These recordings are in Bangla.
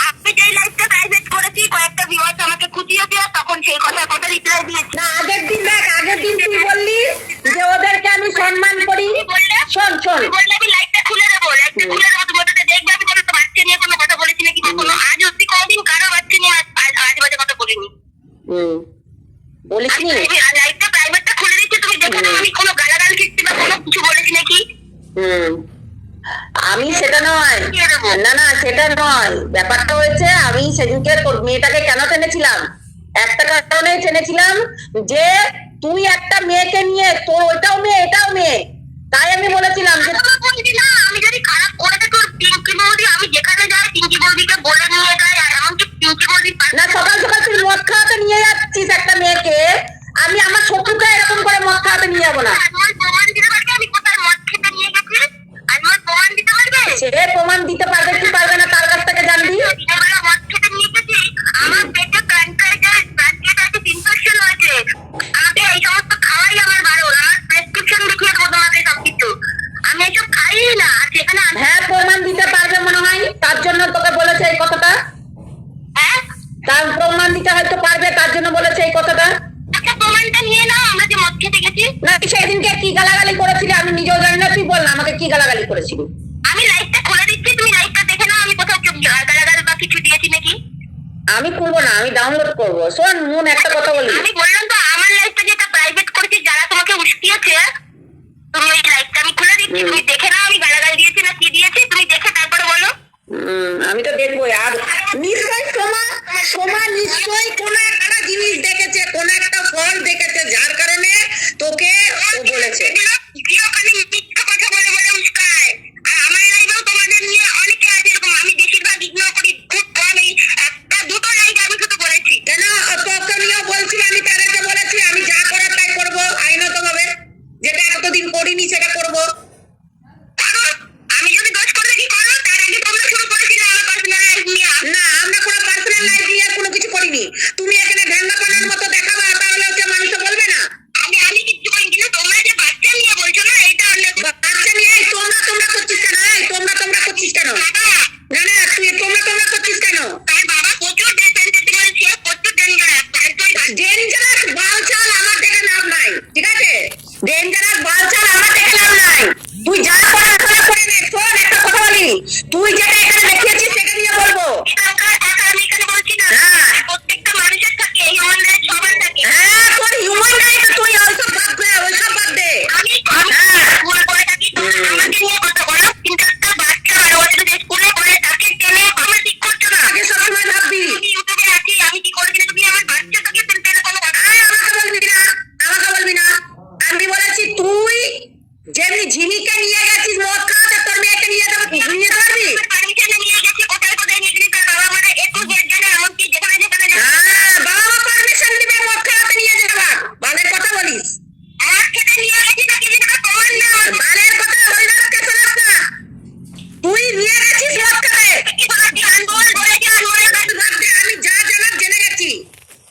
আপনি যেই লাইভটা প্রাইভেট করেছি কয়েকটা ভিউয়ার্স আমাকে খুঁজিয়ে দিয়ে তখন সেই কথা রিপ্লাই দিয়েছি। না আগের দিন দেখ, আগের দিন তুই বললি যে ওদেরকে আমি সম্মান করি। শোন শোন, বললে আমি লাইভটা খুলে দেবো, লাইভটা খুলে দেবো, তুমি ওটাতে দেখবে আমি কোনো বাচ্চা নিয়ে কোনো কথা বলেছি নাকি কখনো। আজ অব্দি কোনোদিন কারো বাচ্চা নিয়ে আজ বাজে কথা বলিনি। বলিস নি? লাইভটা প্রাইভেটটা খুলে দিচ্ছি, তুমি দেখে নাও আমি কোনো গালাগাল দিচ্ছি বা কোনো কিছু বলেছি নাকি। আমি সেটা নয়, না না সেটা নয়, ব্যাপারটা হয়েছে আমি সেদিনকে তোর মেয়েটাকে কেন টেনেছিলাম, একটা কারণেই টেনেছিলাম যে তুই একটা মেয়েকে নিয়ে, তোর ওইটাও মেয়ে এটাও মেয়ে, তাই আমি বলেছিলাম যে না আমি যদি খারাপ করে থাকি ওর পিঙ্কি বৌদি, আমি যেখানে যাই পিঙ্কি বৌদিকে বলে নিয়ে যাই, আর এমনকি পিঙ্কি বৌদি না সকাল সকাল তুই মদ খাওয়াতে নিয়ে যাচ্ছিস একটা মেয়েকে, আমি আমার শত্রুকে এরকম করে মদ খাওয়াতে নিয়ে যাবো না। প্রমাণ দিতে পারবে আমি কোথায় মদ খেতে নিয়ে গেছি, আমার প্রমাণ দিতে পারবে? সে প্রমাণ দিতে পারবে কি পারবে না তার কাছ থেকে জানবি। মদ খেতে নিয়ে গেছি, আমার পেটে প্যানক্রিয়াটাইটিস ইনফেকশন হয়েছে, আমাকে এই সমস্ত খাওয়াই আমার বারণ, আমার প্রেসক্রিপশন দেখিয়ে দেবো তোমাকে সবকিছু, আমি এসব খাই না। আর সেখানে হ্যাঁ প্রমাণ দিতে পারবে মনে হয়, তার জন্য তোকে বলেছে এই কথাটা। হ্যাঁ তার প্রমাণ দিতে হয়তো পারবে, তার জন্য বলেছে এই কথাটা। একটা প্রমাণটা নিয়ে নাও, আমরা যে মদ খেতে গেছি। না সেদিনকে কি গালাগালি করেছিলি আমি নিজেও জানি না, তুই বল না আমাকে কি গালাগালি করেছিলি। আমি লাইভটা খুলে দিচ্ছি, তুমি লাইভটা দেখে নাও আমি কোথাও গালাগাল বা কিছু দিয়েছি নাকি। আমি করবো না, আমি ডাউনলোড করবো। শোন মন একটা কথা বলি, আমি বললাম তো আমার লাইভটা যেটা প্রাইভেট করেছি, যারা তোমাকে উস্কিয়েছে, তুমি ওই লাইভটা আমি খুলে দিচ্ছি, তুমি দেখে নাও আমি গালাগাল দিয়েছি না কি দিয়েছি, তুমি দেখে তারপরে বলো। আমি তো দেখবো। আর নিশ্চয়ই সোমা, সোমা নিশ্চয়ই কোন একটা জিনিস দেখেছে, কোন একটা ফল দেখেছে, যার কারণে তোকে ও বলেছে। ওখানে মিথ্যা কথা বলে বলে উস্কায়, আর আমার লাইভেও তোমাদের নিয়ে অনেকে আছে এরকম, আমি বেশিরভাগ ইগনোর করি, খুব কম, এই একটা দুটো লাইভ আমি শুধু বলেছি। কেন তোকে নিয়েও বলছি, আমি তাদেরকে বলেছি আমি যা করার তাই করবো আইনত ভাবে, যেটা এতদিন করিনি সেটা করবো। আমি যদি দোষ করে দেখি করো, তার আগে তোমরা শুরু করেছিলে আমার পার্সোনাল লাইফ নিয়ে। না আমরা কোনো পার্সোনাল লাইফ নিয়ে কোনো কিছু করিনি, তুমি এখানে ভেঙ্গাপনার মতো দেখাবা, তাহলে হচ্ছে মানুষ বলবে না। আমি কিছু করি কিন্তু তোমরা যে বাচ্চা নিয়ে বলছো না, এটা অনেক বাচ্চা নিয়ে তোমরা করছিস কেন? তোমরা করছিস কেন? না না তুই তোমরা করছিস কেন? তার বাবা প্রচুর ডিসেন্সিটিভ ছিল, প্রচুর ডেঞ্জারাস। ডেঞ্জারাস বালচাল আমার দেখে লাভ নাই, ঠিক আছে? ডেঞ্জারাস বালচাল আমার দেখে লাভ নাই, তুই যা করার করে নে। শোন একটা কথা বলি, তুই যেটা এখানে দেখিয়েছিস সেটা নিয়ে বলবো। আমি এখানে বলছি না, প্রত্যেকটা মানুষের থাকে এই হিউম্যান রাইট, সবার থাকে। হ্যাঁ তোর হিউম্যান রাইট, তুই ওইসব বাদ দে। আমি ভুল করে থাকি, আমাকে নিয়ে কথা বলো, কিন্তু একটা বাচ্চা আর ও যদি স্কুলে পড়ে তাকে টেনে তোমরা ঠিক করছো না। আগে সবসময় ভাববি আমি ইউটিউবে আছি, আমি কি করছি না, তুমি আমার বাচ্চাটাকে টেনে কোনো কথা। আমাকে বলবি না, আমাকে বলবি না। আমি বলেছি তুই যেমনি ঝিমিকে নিয়ে গেছিস মদ খাওয়াতে, তোর মেয়েকে নিয়ে যেতে পারবি। পারমিশনে নিয়ে গেছি, কোথায় কোথায় নিয়ে গেছি, তার বাবা মানে একটু জানে, এমনকি যেখানে যেখানে হ্যাঁ বাবা মা পারমিশন দিবে মদ খাওয়াতে নিয়ে যাবা, বালের কথা বলিস। আমার খেতে নিয়ে গেছি নাকি যেটা প্রমাণ না। বালের কথা হরিদাসকে শোনাস না, তুই নিয়ে গেছিস মদ খাওয়াতে। আমি যা জানার জেনে গেছি,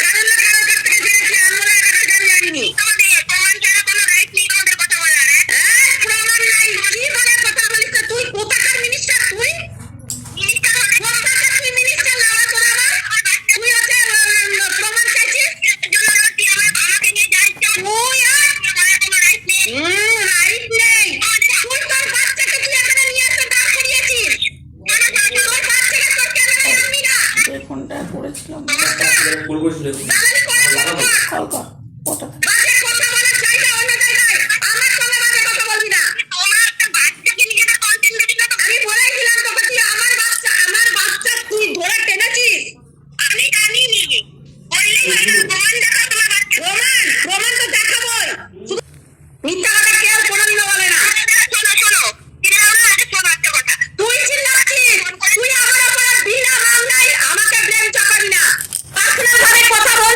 কারণ না কারোর কাছ থেকে জেনেছি, আনমোলের কাছ থেকে আমি জানিনি। প্রমাণ ছাড়া কোনো রাইট নেই তোমাদের কথা বলার। হ্যাঁ প্রমাণ নাই, কি বলে কথা বলিস না তুই? কোথাকার মিনিস্টার তুই? কোথাকার তুই মিনিস্টার লাগা তোর আবার? তুই হচ্ছে প্রমাণ চাইছিস? আমাকে নিয়ে যাইছে, তুই কোনো রাইট নেই। রাইট নেই, তুই তোর বাচ্চাকে তুই এখানে নিয়ে এসে দাঁড় করিয়েছিস। তোর বাচ্চাকে তোর ক্যামেরায় আনবি না। ফোনটা করেছিলাম দালালি করে বাজে কথা বলার জায়গা অন্য জায়গায়, আমার সঙ্গে বাজে কথা বলবি না। তোমার একটা বাচ্চাকে নিয়ে যেটা কন্টেন্ট দিচ্ছিল, আমি বলেছিলাম তোকে তুই আমার বাচ্চা তুই ধরে টেনেছিস। আমি জানিনি, বললেই প্রমাণ দেখাও তোমার বাচ্চা। প্রমাণ তো দেখাবোই, শুধু মিথ্যা কথা কেউ কোনোদিনও বলে না। শোনো চিল্লাও না, আগে শোনো একটা কথা। তুই চিল্লাচ্ছিস, তুই আমার উপরে বিনা মামলায় আমাকে ব্লেম চাপাবি না। পার্সোনাল ভাবে কথা বল,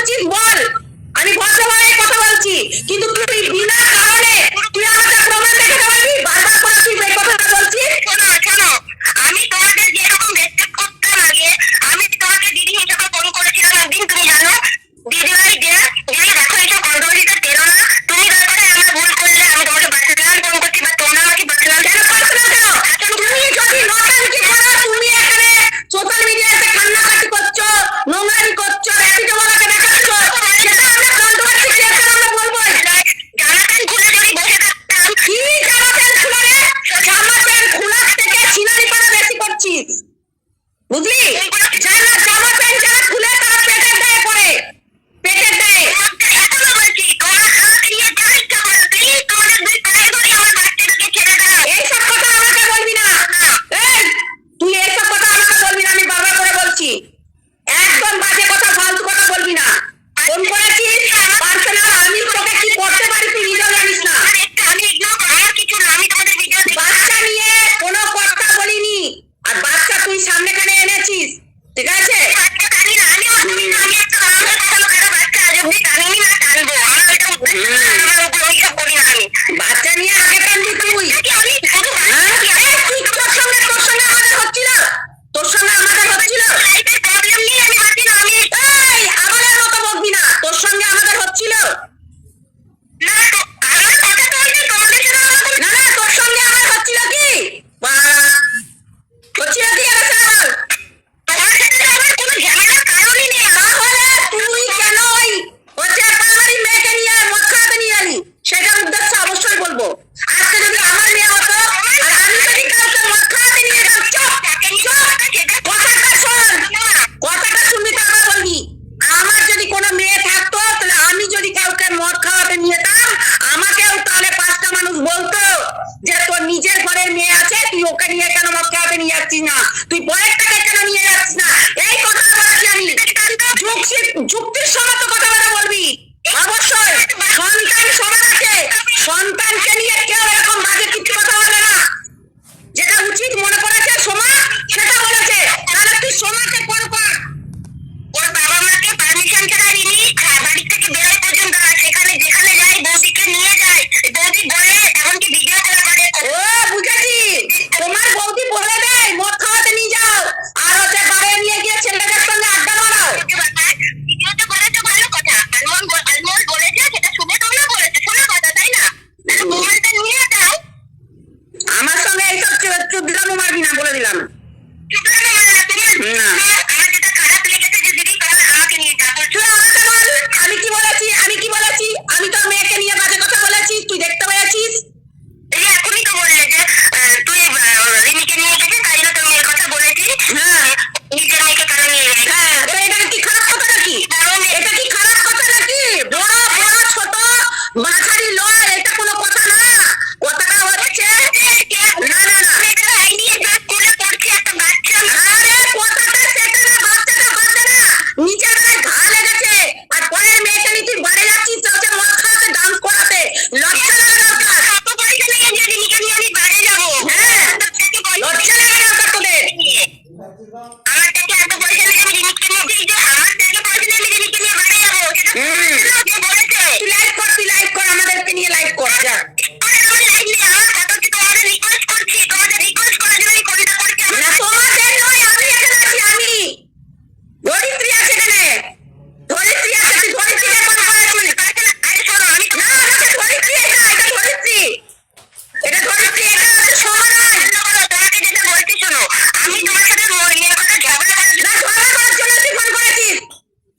নিয়ে যাচ্ছিস না, তুই পরেরটাকে কেন নিয়ে যাচ্ছিস না, এই কথাটা বলছি আমি। যুক্তির সঙ্গে তো কথাবার্তা বলবি অবশ্যই। সন্তান সবার আছে, সন্তানকে নিয়ে কেউ এরকম বাজে কিছু কথা বলে না। যেটা উচিত মনে করেছে সোমা সেটা বলেছে, তাহলে তুই সোমাকে ফোন কর। ওর বাবা মাকে পারমিশন ছাড়া রিমি বাড়ি থেকে বেরোয় পর্যন্ত না, সেখানে যেখানে যায় বৌদিকে নিয়ে যায়, বৌদি বলে এমনকি ভিডিও কল করে। ও বুঝেছি, তোমার বৌদি বলে দেয় মদ খাওয়াতে নিয়ে যাও, আর হচ্ছে বারে নিয়ে গিয়ে ছেলেদের সঙ্গে আড্ডা মারাও। ভিডিওতে বলেছে ভালো কথা, আলমোল বলেছে সেটা শুনে তোমরা বলেছে, শোনা কথা তাই না? মোবাইলটা নিয়ে যাও। আমার সঙ্গে এইসব চুদলামো মারবি না বলে দিলাম। আমার যেটা খারাপ লেগেছে যে দিদি কাল আমাকে নিয়ে যাবো। তুই আমাকে বল, আমি কি বলেছি, আমি কি বলেছি? আমি তোর মেয়েকে নিয়ে বাজে কথা বলেছি, তুই দেখতে পেয়েছিস? এই যে এখনই তো বললে যে তুই রিমিকে নিয়ে গেছিস, তাই জন্য তোর মেয়ের কথা বলেছিস। হ্যাঁ নিজের মেয়েকে কেন নিয়ে গেলি? হ্যাঁ, তো এটা কি খারাপ কথা নাকি? এটা কি খারাপ কথা নাকি? বড় বড় ছোট মাঝারি লয়, এটা কোনো কথা না। কথাটা হচ্ছে না না না, এই নিয়ে যা স্কুলে পড়ছি একটা বাচ্চা আরে কথাটা সেটা না, বাচ্চাটা বাচ্চা না, নিজের গায়ে ঘা লেগেছে, আর পরের মেয়েকে নিয়ে তুই বাড়ি যাচ্ছিস হচ্ছে মদ খাওয়াতে ডান্স করাতে, লজ্জা লাগা দরকার। এত পয়সা লেগে যে রিমিকে নিয়ে আমি বাইরে যাবো। হ্যাঁ, লজ্জা লাগা দরকার তোদের। আমার কাছে এত পয়সা লেগে আমি রিমিকে নিয়ে দিই যে আমার কাছে পয়সা নেই, আমি রিমিকে নিয়ে বাইরে যাবো। সেটা কে বলেছে? তুই লাইভ কর, তুই লাইভ কর, আমাদেরকে নিয়ে লাইভ কর যা। আরে আমার লাইফ নেই, আমার কথা কি তোমাদের রিকোয়েস্ট করছি, তোমাদের রিকোয়েস্ট করার জন্য এই ফোনটা করছি। না তোমাদের নয়, আমি এখানে আছি, আমি ধরিত্রী আছে এখানে, ধরিত্রী আছে, তুই ধরিত্রীকে ফোন করেছিস? আরে শোনো, আমি না এটা ধরিত্রী, এটা ধরিত্রী, এটা ধরিত্রী, এটা হচ্ছে সোমা নয়। তোমাকে যেটা বলছি শোনো, আমি তোমার সাথে নিয়ে কথা ঝগড়া করার না ঝগড়া করার জন্য তুই ফোন করেছিস,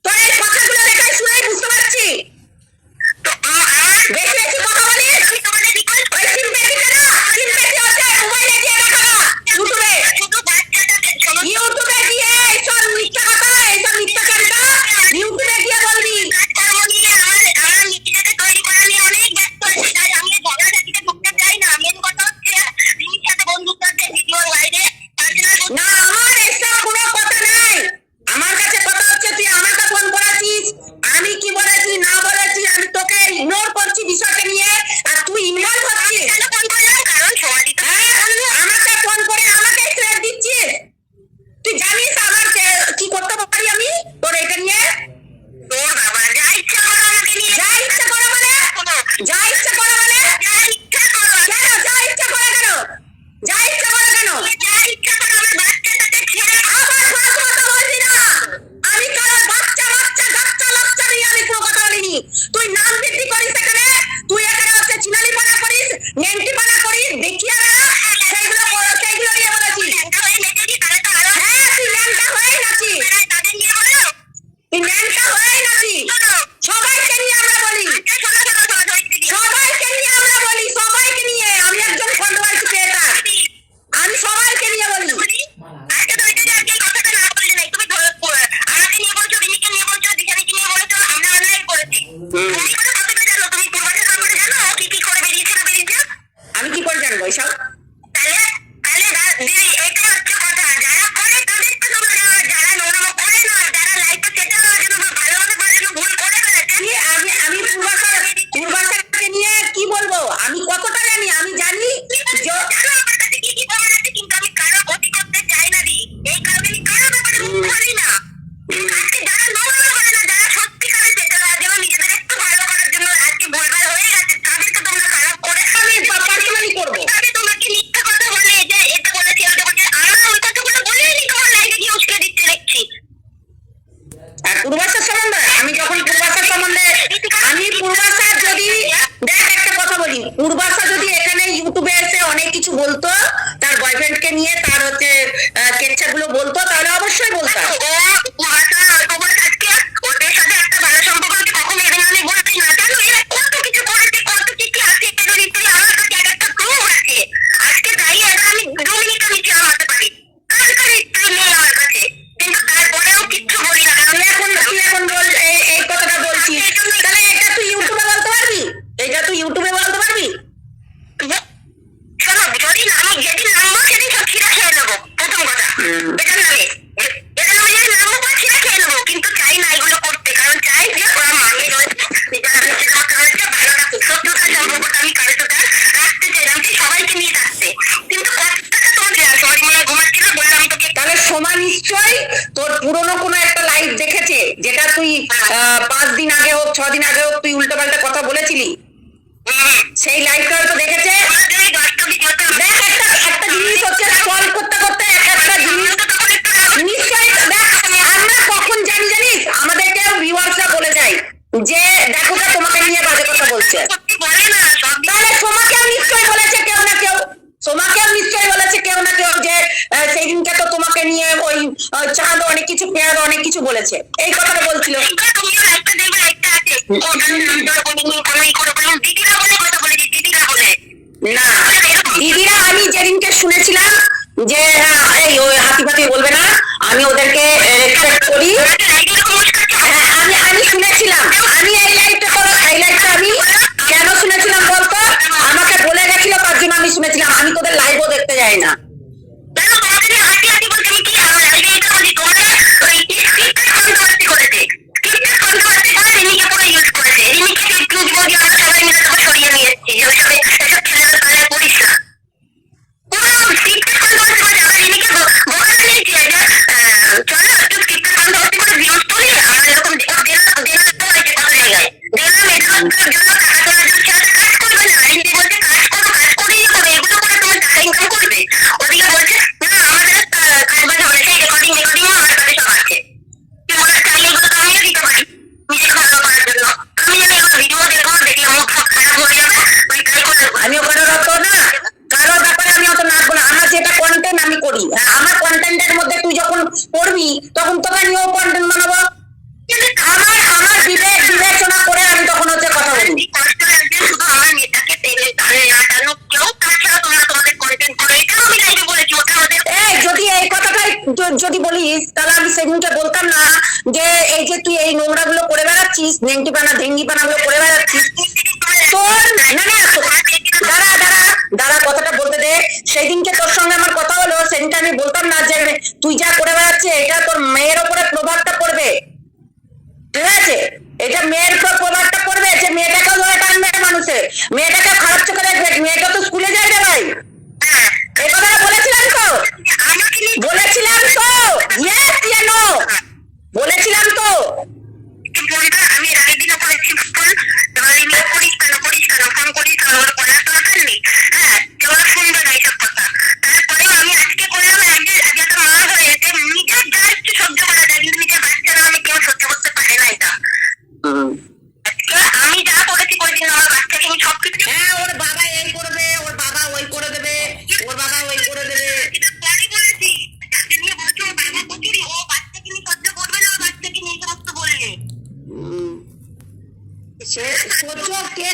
তোর এই কথাগুলো দেখাই শুনেই বুঝতে পারছি। তো আমার বেশি বেশি কথা বলিস, আমি তোমাদের রিকোয়েস্ট ওই সিম্পেথিটা না, সিম্পেথি হচ্ছে মোবাইলে গিয়ে দেখা না, ইউটিউবে, শুধু বাচ্চাটাকে শোনো, ইউটিউবে গিয়ে এইসব মিথ্যা কথা, এইসব মিথ্যাচারিতা ইউটিউবে গিয়ে বলবি। কাজকর্ম নিয়ে আমার নিজেকে তৈরি করা নিয়ে অনেক ব্যস্ত আছি, তাই আমি এই ঝগড়াটা দিতে ঢুকতে চাই না। মেন কথা হচ্ছে রিমির সাথে বন্ধুত্ব আছে ভিডিওর বাইরে, না আমার এসব কোনো কথা নাই, আমার কাছে কথা হচ্ছে তুই আমাকে ফোন করেছিস, আমি কি বলেছি না বলেছি, আমি তোকে ইগনোর করছি বিষয়টা নিয়ে, আর তুই ইনভলভ হচ্ছিস। কেন ফোন করলাম? কারণ সবারই তো হ্যাঁ, আমাকে ফোন করে আমাকে থ্রেট দিচ্ছিস, তুই জানিস আমার কি করতে পারি আমি তোর এটা নিয়ে? তোর বাবা যা ইচ্ছা করো আমাকে নিয়ে, যা ইচ্ছা করে মানে, যা ইচ্ছা করে মানে, যা ইচ্ছা করো, কেন যা ইচ্ছা করে কেন, যা ইচ্ছা করে কেন? যা ইচ্ছা করো, আমার বাচ্চাটাকে ছেড়ে আবার ফালতু কথা বলবি না, আমি কারোর বাচ্চা বাচ্চা গাচ্চা লাচ্চা নিয়ে আমি কোনো কথা বলিনি। তুই নাম বৃদ্ধি করিস এখানে, তুই এখানে হচ্ছে চিনালি পানা করিস, নেংটি পানা করিস, দেখিয়া না সেইগুলো নিয়ে বলেছিস। ল্যাংটা হয়ে নেচেছি, তাহলে তো আরো হ্যাঁ তুই ল্যাংটা হয়েই নাচিস, তাদের নিয়ে বলো। তুই ল্যাংটা হয়েই নাচিস, সবাইকে নিয়ে আমরা বলি, সবাইকে নিয়ে আমরা বলি, সবাইকে নিয়ে, আমি একজন খন্ডবাড়ি ক্রিয়েটার, আমি সবাইকে নিয়ে বলি। আজকে তো এটা যে আজকে এই কথাটা না বললে নাই, তুমি আমাকে নিয়ে বলছো, রিমিকে নিয়ে বলছো, দিশানিকে নিয়ে বলছো, আমরা অনলাইন করেছি। তুমি কথা কতটা জানো? তুমি পূর্বাসের ব্যাপারে জানো ও কি কি করে বেরিয়েছে না বেরিয়েছে? আমি কি করে জানবো এসব? তাহলে দিদি এটা হচ্ছে কথা, যারা করে তাদের তো তোমরা জানো, যারা নোংরামো করে না, যারা লাইফে সেটেল হওয়ার জন্য বা ভালোভাবে করার জন্য ভুল করে ফেলেছে। কি আমি পূর্বাশাকে নিয়ে কি বলবো? আমি কতটা জানি, আমি জানি জানো আমার কাছে কি কি প্রমাণ আছে, কিন্তু আমি কারো ক্ষতি করতে চাই না দি, এই কারণে আমি কারো ব্যাপারে মুখ খুলি না। আজকে যারা নোংরামো করে না, যারা সত্যিকারের সেটেল হওয়ার জন্য নিজেদের একটু ভালো করার জন্য আজকে ভুলভাল হয়ে গেছে, তাদেরকে তোমরা খারাপ করে আমি পার্সোনালি করবো। তবে তোমাকে মিথ্যা কথা বলে যে এটা বলেছি ওটা বলেছি, আমার ওই কথাগুলো বলেই তোমার লাইফে গিয়ে উস্কে দিচ্ছে দেখছি। আর পূর্বাশার সম্বন্ধে আমি যখন পূর্বাশার সম্বন্ধে আমি পূর্বাশা যদি দেখ একটা কথা বলি, পূর্বাশা যদি এখানে ইউটিউবে এসে অনেক কিছু বলতো তার বয়ফ্রেন্ডকে নিয়ে, তার হচ্ছে কেচ্ছা গুলো বলতো, তাহলে অবশ্যই বলতাম। তোমার আজকে ওদের সাথে একটা ভালো সম্পর্ক আছে, কখনো এদের আমি বলতে না, জানো এরা কত কিছু করেছে, কত কিছু আছে, এটা যদি তুমি আমার কাছে একটা প্রুফ আছে, আজকে দাঁড়িয়ে এবার আমি 2 মিনিটের নিচে আমাতে পারি, কার কার নেই আমার কাছে, কিন্তু তারপরেও কিচ্ছু বলি না। তুই এখন বল এই কথাটা বলছিস, তাহলে এটা তুই ইউটিউবে বলতে পারবি, এটা তুই ইউটিউবে বলতে পারবি? শোনো, যদি আমি যেদিন নামবো সেদিন সব ছিঁড়া খেয়ে নেবো। 6 দিন আগেও তুই উল্টো পাল্টা কথা বলেছিলি, সেই লাইভটা হয়তো দেখেছে। দেখ একটা জিনিস হচ্ছে, সলভ করতে করতে একটা জিনিস নিশ্চয়ই দেখ, আমরা কখন জানিস আমাদেরকে ভিউয়ার্সরা বলে যায় যে দেখো না তোমাকে নিয়ে বাজে কথা বলছে, তাহলে সোমাকেও নিশ্চয়ই বলেছে কেউ না কেউ, সোমাকেও নিশ্চয়ই বলেছে কেউ না কেউ যে সেই দিনকে তো তোমাকে নিয়ে ওই চাঁদ অনেক কিছু, পেয়ার অনেক কিছু বলেছে, এই কথাটা বলছিল। না দিদিরা, আমি যেদিনকে শুনেছিলাম যে এই ওই হাতি ফাতি বলবে না, আমি ওদেরকে রেসপেক্ট করি, আমি শুনেছিলাম, আমি এই লাইভটা করো, এই লাইভটা আমি কেন শুনেছিলাম বলতো, আমাকে বলে গেছিল তার জন্য আমি শুনেছিলাম, আমি তোদের লাইভও দেখতে যাই না। আমি ওখানে রত না, কারোর ব্যাপারে আমি অত নাচবো না, আমার যেটা কন্টেন্ট আমি করি, আমার কন্টেন্টের মধ্যে তুই যখন করবি তখন তোকে নিয়েও কন্টেন্ট বানাবো, আমার বিবেচনা করে আমি তখন হচ্ছে কথা বলি। যদি এই কথাটাই যদি বলিস তাহলে আমি সেদিনকে বলতাম না যে এই যে তুই এই নোংরা গুলো করে বেড়াচ্ছিস, নেংটি পানা ঢেঙ্গি পানা গুলো করে বেড়াচ্ছিস তোর, না দাঁড়া কথাটা বলতে দে। সেদিনকে তোর সঙ্গে আমার কথা হলো, সেদিনকে আমি বলতাম না যে তুই যা করে বেড়াচ্ছে এটা তোর মেয়ের ওপরে প্রভাবটা পড়বে, ঠিক আছে, এটা মেয়ের উপর প্রভাবটা পড়বে, যে মেয়েটাকেও ধরে টানবে মানুষে, মেয়েটাকে খারাপ চোখে দেখবে, মেয়েটা তো স্কুলে যায় না ভাই, এই কথাটা বলেছিলাম তো, ইয়েস নো বলেছিলাম তো। আমি রায় দিন ফোন করি নেই, হ্যাঁ কেউ শুনবে না এইসব কথা, তারপরেও আমি আজকে করলাম, একটা মা হয়ে নিজের যা একটু সহ্য করা যায়, কিন্তু নিজের বাচ্চারা আমি কেউ সহ্য করতে পারে না এটা। আমি যা করেছি আমার বাচ্চাকে আমি সবকিছু, হ্যাঁ ওর বাবা এই করবে, ওর বাবা ওই করে দেবে, ওর বাবা ওই করে দেবে, এটা পরে বলেছি, যাকে নিয়ে বলছো ওর বাবা কচুরি, ও বাচ্চাকে নিয়ে সহ্য করবে না, ওর বাচ্চাকে নিয়ে সমস্ত বললে সে সহ্য কে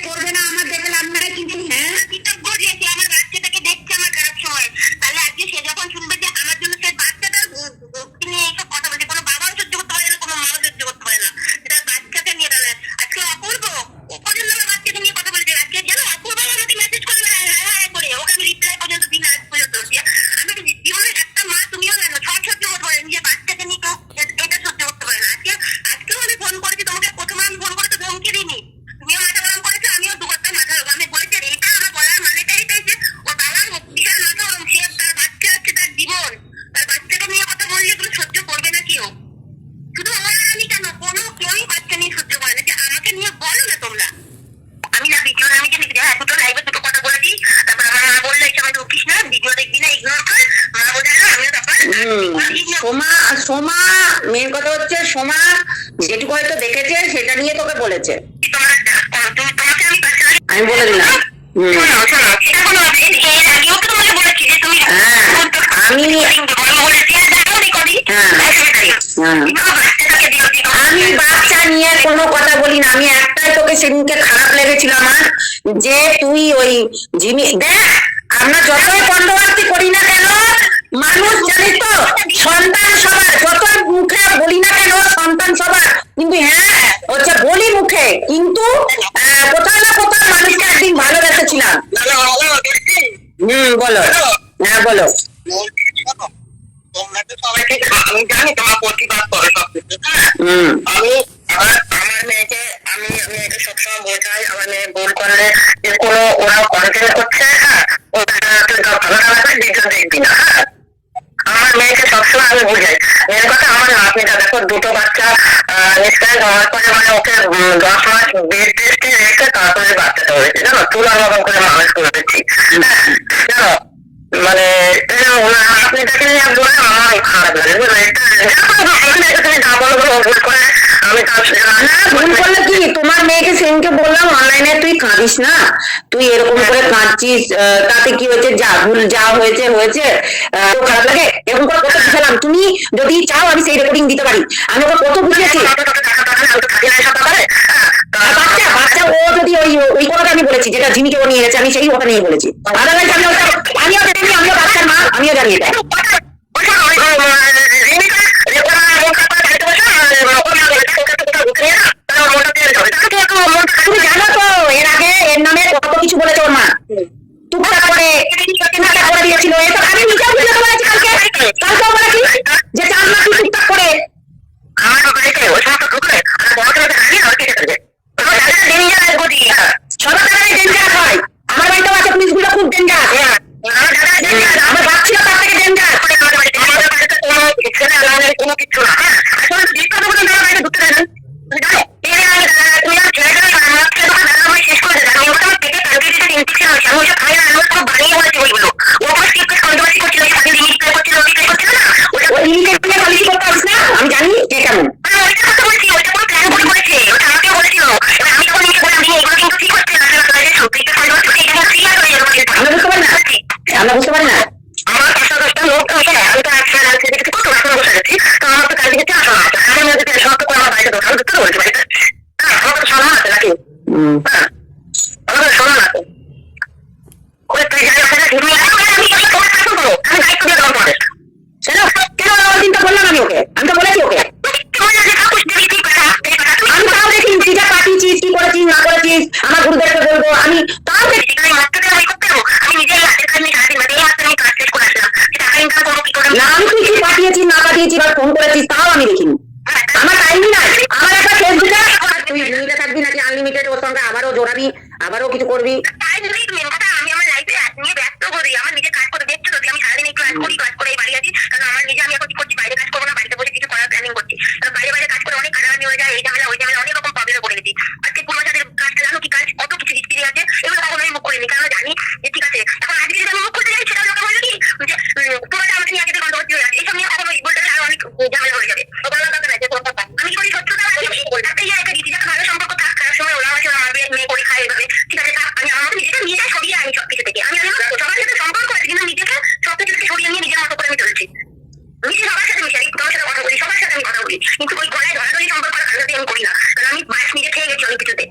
করবে না আমার দেখে লাভ নাই, কিন্তু হ্যাঁ কৃতজ্ঞ যে আমার বাচ্চাটাকে দেখছে আমার খারাপ সময়, তাহলে আজকে সে যখন শুনবে যে আমার জন্য সে বাচ্চাটার নিয়ে এইসব কথা বলছে, কোনো বাবাও সহ্য করতে পারে না, কোনো মাও সহ্য করতে পারে না, সেটা বাচ্চাকে নিয়ে দাঁড়ায়। আজকে অপূর্ব পর্যন্ত আমার বাচ্চাকে নিয়ে কথা বলেছে, আজকে জানো অপূর্ব আমাকে মেসেজ করবে হ্যাঁ করে, ওকে আমি রিপ্লাই পর্যন্ত দিন আজ পর্যন্ত, আমি জীবনের একটা মা তুমিও জানো সব সহ্য করতে পারে, নিজের বাচ্চাকে নিয়ে কেউ এটা সহ্য করতে পারে না। আজকেও আমি ফোন করেছি তোমাকে, প্রথমে আমি ফোন করে তো ধমকি দিইনি, তুমিও মাথা গরম করেছো, আমিও দুবার মাথা গরম, আমি বলেছি এটা আমার বলার মানেটা এটাই যে ও বাবার বিশাল মাথা গরম, সে তার বাচ্চা হচ্ছে তার জীবন, তার বাচ্চাকে নিয়ে কথা বললে এগুলো সহ্য করবে না কেউ, শুধু আমার আমি কেন, কোনো কেউই বাচ্চা নিয়ে সহ্য করে না, যে আমাকে নিয়ে বলো না তোমরা, আমি না ভিডিও আমি জানি দুটো লাইভে দুটো কথা বলেছি, তারপর আমার মা বললো এই সময় ঢুকিস না, ভিডিও দেখবি না, ইগনোর কর, মা বোঝালো, আমিও তারপর সোমা মেন কথা হচ্ছে সোমা যেটুকু হয়তো দেখেছে সেটা নিয়ে তোকে বলেছে, আমি বলে দিলাম। আমি বাচ্চা নিয়ে কোনো কথা বলি না, আমি একটাই তোকে সেদিনকে খারাপ লেগেছিল আমার, যে তুই ওই জিনিস দেখ, আমরা যতই কন্ট্রোভার্সি করি না কেন মানুষ জানিস তো, সন্তান সবার, যতই মুখে বলি না কেন সন্তান সবার, কিন্তু হ্যাঁ হচ্ছে বলি মুখে, কিন্তু কোথাও না কোথাও মানুষকে একদিন ভালো রেখেছিলাম। বলো, হ্যাঁ বলো। আমি জানি তোমার প্রতিবাদ করে সবকিছু, আমি আমার মেয়েকে সবসময় বোঝাই, আমার মেয়ে ভুল করলে যে কোনো ওরা কন্টেন্ট করছে, হ্যাঁ ওটা ভালো না লাগবে ভিডিও দেখবি না, হ্যাঁ আমার মেয়েকে সবসময় আমি বোঝাই, মেন কথা আমার নাতনিটা দেখো, দুটো বাচ্চা নিশ্চয় হওয়ার পরে মানে ওকে 10 মাস বেড রেস্টে রেখে তারপরে বাচ্চাটা হয়েছে, জানো, তুলার মতন করে মানুষ করে দিচ্ছি। জানো মানে নাতনিটাকে নিয়ে বলে আমার খারাপ লাগে, বুঝলে? তুমি যা বলো বলো, ভুল করে আমি তার ভুল করলে কি, তোমার মেয়েকে সেদিনকে বললাম অনলাইনে তুই কাঁদিস না, তুই এরকম করে কাঁদছিস, তাতে কি হয়েছে, যা ভুল যা হয়েছে হয়েছে, তো খারাপ লাগে এরকম করে কত বুঝালাম। তুমি যদি চাও আমি সেই রেকর্ডিং দিতে পারি, আমি ওকে কত বুঝিয়েছি। বাচ্চা বাচ্চা ও যদি ওই কথাটা আমি বলেছি, যেটা ঝিমিকে ও নিয়ে গেছে, আমি সেই কথা নিয়ে বলেছি। আদারওয়াইজ আমিও জানি, আমিও বাচ্চার মা, আমিও জানি এটা। তুমি জানো তো এর আগে এর নামে কত কিছু বলেছে ওর মা, টুকটাক করে দিয়েছিল, এসব আমি নিজেও বুঝতে পারছি। কালকেও বলেছি যে চার মাস টুকটাক করে আমার বাড়িতে ওই সমস্ত ঢুকলে আর বড় ছেলেটা জানি না, ওর কেটে ফেলবে। সবার জায়গায় ডেঞ্জার হয়, আমার বাড়িতেও আছে, পুলিশগুলো খুব ডেঞ্জার, আমার ভাবছিল তার থেকে ডেঞ্জার। কোনো কিছু না, আসলে বিখ্যাত বলে মেয়ের বাড়িতে ঢুকতে দেয় না, তুমি জানো? তুমি আর ছেলেটা শেষ করে দেয়, আমি ওটা পেটে কালকে ইনফেকশন হয়েছে, আমি ওইসব খাই না, আমি সব বানিয়ে বলেছি ওইগুলো। ও আমার স্কিপের কন্ট্রোভার্সি করছিল, সাথে লিমিট করছিল, অতিক্রম করছিল না, ওই লিমিটেড নিয়ে পলিসি করতে পারিস না, আমি জানি কে কেমন। ওইটা কথা বলছি, ওইটা কোনো প্ল্যান করে করেছে, ওটা আমাকেও বলেছিল। এবার আমি তখন নিজে বললাম এগুলো কিন্তু ঠিক হচ্ছে না, স্কিপের কন্ট্রোভার্সি এটা ক্লিয়ার হয়ে যাবে। আমরা বুঝতে পারি না, আমরা বুঝতে পারি না। আমার 5-10টা লোক আছে, আমি তো একসাথে রাখছি, দেখছি কত রাখতে বসে গেছি, তো আমার তো কালকে থেকে আসা আছে, আমি যদি সমাপ্ত করে আমার বাড়িতে ঢোকানো ঢুকতে বলছি বাড়িতে। হ্যাঁ, আমার তো সামনে আছে নাকি? হ্যাঁ, আমার তো শোনা আছে। ওই তুই যাই ওখানে ঘুমিয়ে আমি তোমার কাছে করো, আমি দায়িত্ব দিয়ে দেবো তোমাদের। কেন কেন ওই দিনটা বললাম আমি ওকে, আমি তো বলেছি ওকে, আমি তাও দেখি তুই যা পাঠিয়েছিস, কি করেছিস না করেছিস, আমার গুরুদেবকে বলবো, আমি তাও দেখি। আমি নিজেই হাতের কাজ নিয়ে সারাদিন বাদে এই হাতে আমি কাজ শেষ করে আসলাম, টাকা ইনকাম করবো কি করে? না আমি তুই কি পাঠিয়েছিস না পাঠিয়েছিস বা ফোন করেছিস তাও আমি দেখিনি, আমার টাইমই নাই। আমার একটা ফেসবুকে তুই লিমিটে থাকবি নাকি আনলিমিটেড, ওর সঙ্গে আবারও জোড়াবি, আবারও কিছু করবি। আমি আমার লাইফে নিয়ে ব্যস্ত করি, আমার নিজে কাজ করে দেখছো যদি আমি সারাদিন একটু কাজ করে এই বাড়ি আছি, কারণ আমার নিজে আমি এখন কি করছি, বাইরে কাজ করবো না, বাড়িতে বসে কিছু করার প্ল্যানিং করছি, কারণ বাইরে বাইরে কাজ করে অনেক খারাপ হয়ে যায়, এই ঝামেলা ওই ঝামেলা অনেক রকম প্রবলেমে পড়ে গেছি। আজকে পুরো সাথে কাজটা জানো কি কাজ, কত কিছু হিস্ট্রি আছে, এগুলো কখনো আমি মুখ করিনি, কারণ জানি যে ঠিক আছে এখন আজকে যদি আমি মুখ করতে যাই সেটা লোকে বলবে কি যে পুরোটা আমাকে নিয়ে আগে কন্ট্রোভার্সি হয়ে যাচ্ছে, এইসব নিয়ে কখনো বলতে গেলে আরো অনেক ঝামেলা হয়ে যাবে। তো বলার দরকার নাই যে তোর কথা আমি বলি সত্যতা একটাই জায়গা দিচ্ছি, যাতে ভালো সম্পর্ক থাক, খারাপ সময় ওরা আছে আমার মেয়ে করে খায় এভাবে, ঠিক আছে আমি আমার নিজেকে নিজে সরিয়ে আনি সবকিছু থেকে, আমি সবার সাথে সম্পর্ক আছে কিন্তু নিজেকে সবকিছু থেকে সরিয়ে নিয়ে নিজের মতো করে আমি চলছি, নিজে সবার সাথে মিশাই, কারোর সাথে কথা বলি, সবার সাথে আমি কথা বলি, কিন্তু ওই গলায় ধরাধরি সম্পর্ক কারোর সাথে আমি করি না, কারণ আমি বাস নিজে খেয়ে গেছি অনেক কিছুতে,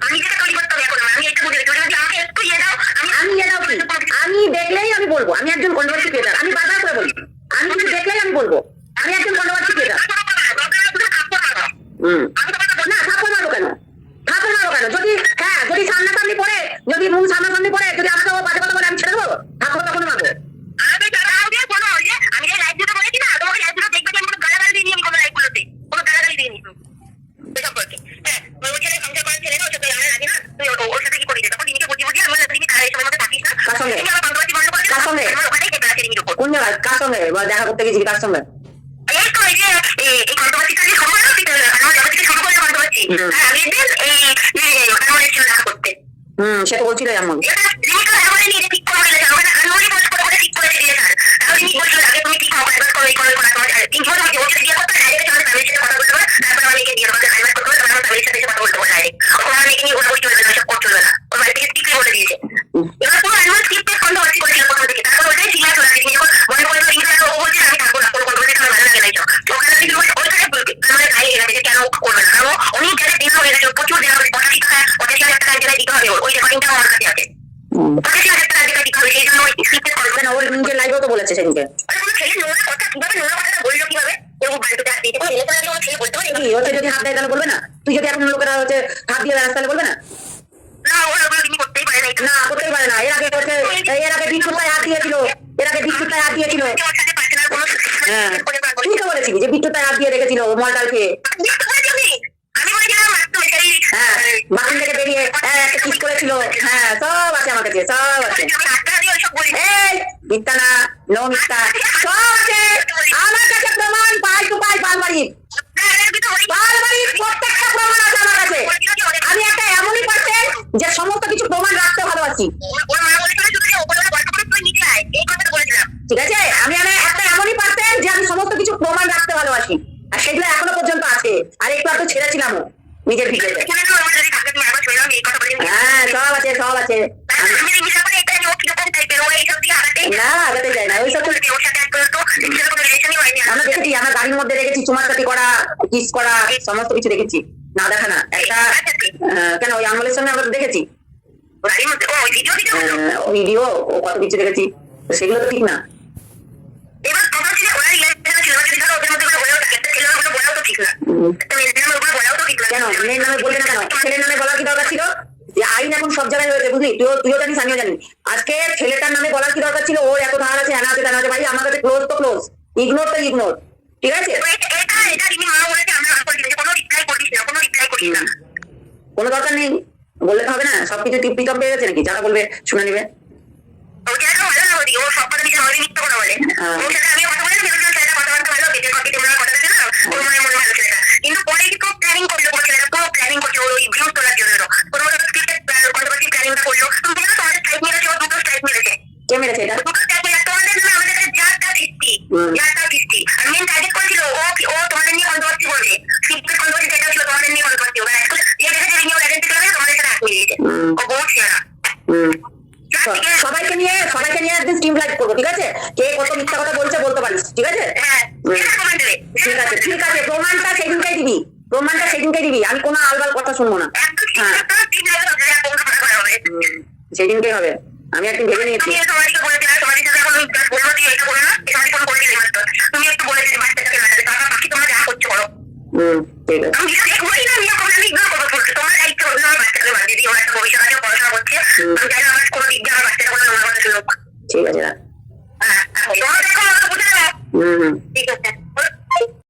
আমি নিজেকে তৈরি করতে হবে এখন, আমি এটা বুঝে গেছি, যদি আমাকে একটু ইয়ে দাও আমি আমি দেখলেই আমি বলবো আমি একজন কন্ট্রোভার্সি ক্রিয়েটার, আমি বারবার করে বলি, আমি কিন্তু দেখলেই আমি বলবো আমি একজন কন্ট্রোভার্সি ক্রিয়েটার। না থাপ্পড় মারবো কেন, থাপ্পড় মারবো কেন, যদি হ্যাঁ যদি সামনাসামনি পড়ে, যদি মুখ সামনাসামনি পড়ে, যদি আমাকে ও বাজে কথা বলে আমি ছেড়ে দেবো, থাপ্পড় তখন মারবো। আমি যে লাইভ দিতে বলেছি না, তোমাকে লাইভ দিতে দেখবে আমি কোনো গালাগালি দিইনি, আমি কোনো লাইভ গুলোতে কোনো গালাগালি দিইনি ওই সম্পর্কে। হ্যাঁ, ওই ছেলে সংসার করার ছেলে না, ওর সাথে আমার লাগে না, তুই ওর সাথে কি করি, তখন দিদিকে বুঝিয়ে বুঝিয়ে আমার তুমি তারা এই সময় মধ্যে থাকিস না, কার সঙ্গে আমার কন্ট্রোভার্সি বন্ধ করে কার সঙ্গে আমার ওখানেই কেটে আছে রিমির উপর। কোন জায়গায় কার সঙ্গে দেখা করতে গেছি, কার সঙ্গে? এই তো এই যে এই কন্ট্রোভার্সিটা যে শুরু হলো, আমার যখন থেকে শুরু করে কন্ট্রোভার্সি, হ্যাঁ আমি একদিন এই আমার ছিল দেখা করতে, সে তো বলছিল এমন রিমিকে আমার নিয়ে ঠিক করে দিয়েছে, আমার আমি পোস্ট করে ঠিক করে দিয়েছে, তাহলে রিমি বলছিল আগে তুমি ঠিক হবে, একবার করে করে করে তোমার 3 বছর হয়ে গেছে বিয়ে করতে, ডাইরেক্ট আমার ফ্যামিলির সাথে কথা বলতে হবে, তারপর আমি লিখে দিয়ে দেবো আইবার করতে হবে, তারপর আমার ফ্যামিলির সাথে এসে কথা বলতে হবে ডাইরেক্ট, ওর আমি লিখে নিয়ে ওরা বলতে হবে না, সব করতে হবে না, ওর বাড়ি থেকে ঠিক বলে দিয়েছে। এবার পুরো অ্যানুয়াল স্ক্রিপ্টের কন্ট্রোভার্সি করেছিল প্রথম থেকে, তারপর ওটাই সিরিয়াস হয়ে গেছে, যখন মনে করে রিমি ও বলছে আমি থাকবো না, কোনো কন্ট্রোভার্সি আমার ভালো লাগে না, ওখানে থেকে ওইটাকে বলবে আমার গায়ে গেছে যে কেন করবে না, কারণ উনি যাদের দিন হয়ে গেছে প্রচুর দেওয়া হবে, 85,000 টাকা যেটা দিতে হবে, ওই রেকর্ডিংটা আমার কাছে আছে, 85,000 টাকা যেটা দিতে হবে, সেই জন্য ওই স্ক্রিপ্টের করবে না, ওর নিজের লাইভেও তো বলেছে সেদিনকে। ছেলে নোংরা কথা কিভাবে নোংরা কথাটা বললো কিভাবে, ও বাড়িতে হাত দিতে পারে, এরকম আমার ছেলে বলতে পারে কি হচ্ছে, যদি হাত দেয় তাহলে বলবে না? তুই যদি এখন লোকেরা হচ্ছে হাত দিয়ে বেড়াস তাহলে বলবে না? না ওরা ওগুলো তিনি করতেই পারে না, না করতেই পারে না। এর আগে হচ্ছে এর আগে বিদ্যুৎ হাত দিয়েছিল, এর আগে বিদ্যুৎ হাত দিয়েছিল। ওর সাথে পার্সোনাল কোনো হ্যাঁ তুই তো বলেছিলি যে বিদ্যুৎ হাত দিয়ে রেখেছিল মলটাল খেয়ে। আমি বলেছিলাম হ্যাঁ বাথরুম থেকে বেরিয়ে একটা কিস করেছিল। হ্যাঁ সব আছে আমার কাছে, সব আছে। আমি হাতটা দিয়ে ওইসব বলি এই মিথ্যা না, নো মিথ্যা, সব আছে আমার কাছে, প্রমাণ পাই টু পাই, পালবাড়ির প্রত্যেকটা প্রমাণ আছে আমার কাছে। আমি একটা এমনই পার্সন যে সমস্ত কিছু প্রমাণ রাখতে ভালোবাসি, ঠিক আছে? আমি একটা এমনই পার্সন যে আমি সমস্ত কিছু প্রমাণ রাখতে ভালোবাসি, আর সেগুলো এখনো পর্যন্ত আছে, আর একটু একটু ছেড়েছিলামও নিজের ভিতরে। হ্যাঁ, সব আছে, সব আছে। না, আগাতে যায় না ওইসব। আমরা দেখেছি, আমরা গাড়ির মধ্যে রেখেছি চুমাচাটি করা, কিস করা, সমস্ত কিছু দেখেছি। না দেখা না একটা কেন, ওই আঙুলের সঙ্গে আমরা তো দেখেছি ভিডিও, ও কত কিছু দেখেছি, তো সেগুলো তো ঠিক না। কেন মেয়ের নামে বললে না, কেন ছেলের নামে বলার কি দরকার ছিল? যে আইন এখন সব জায়গায় হয়েছে, বুঝলি? তুইও জানিস, আমিও জানি। আজকে ছেলেটার নামে বলার কি দরকার ছিল? ওর এত ধার আছে, হ্যাঁ আছে, তেনা আছে। ভাই আমার কাছে ক্লোজ তো ক্লোজ, ইগনোর তো ইগনোর, ঠিক আছে? কোনো দরকার নেই, বললে তো হবে না। সবকিছু টিপি টপ পেয়ে গেছে নাকি? যারা বলবে শুনে নিবে। কে মেরেছে এটা? সবাইকে নিয়ে একদিন স্ট্রিম লাইভ করবো, ঠিক আছে? কে কত মিথ্যা কথা বলছে বলতে পারিস, ঠিক আছে? ঠিক আছে, ঠিক আছে। প্রমাণটা সেদিনটাই দিবি, প্রমাণটা সেদিনটাই দিবি। আমি কোনো আলবাল কথা শুনবো না। হ্যাঁ, সেদিনটাই হবে। আমি একদিন ভেবে নিয়েছি। ঠিক আছে, ঠিক আছে। ঠিক আছে।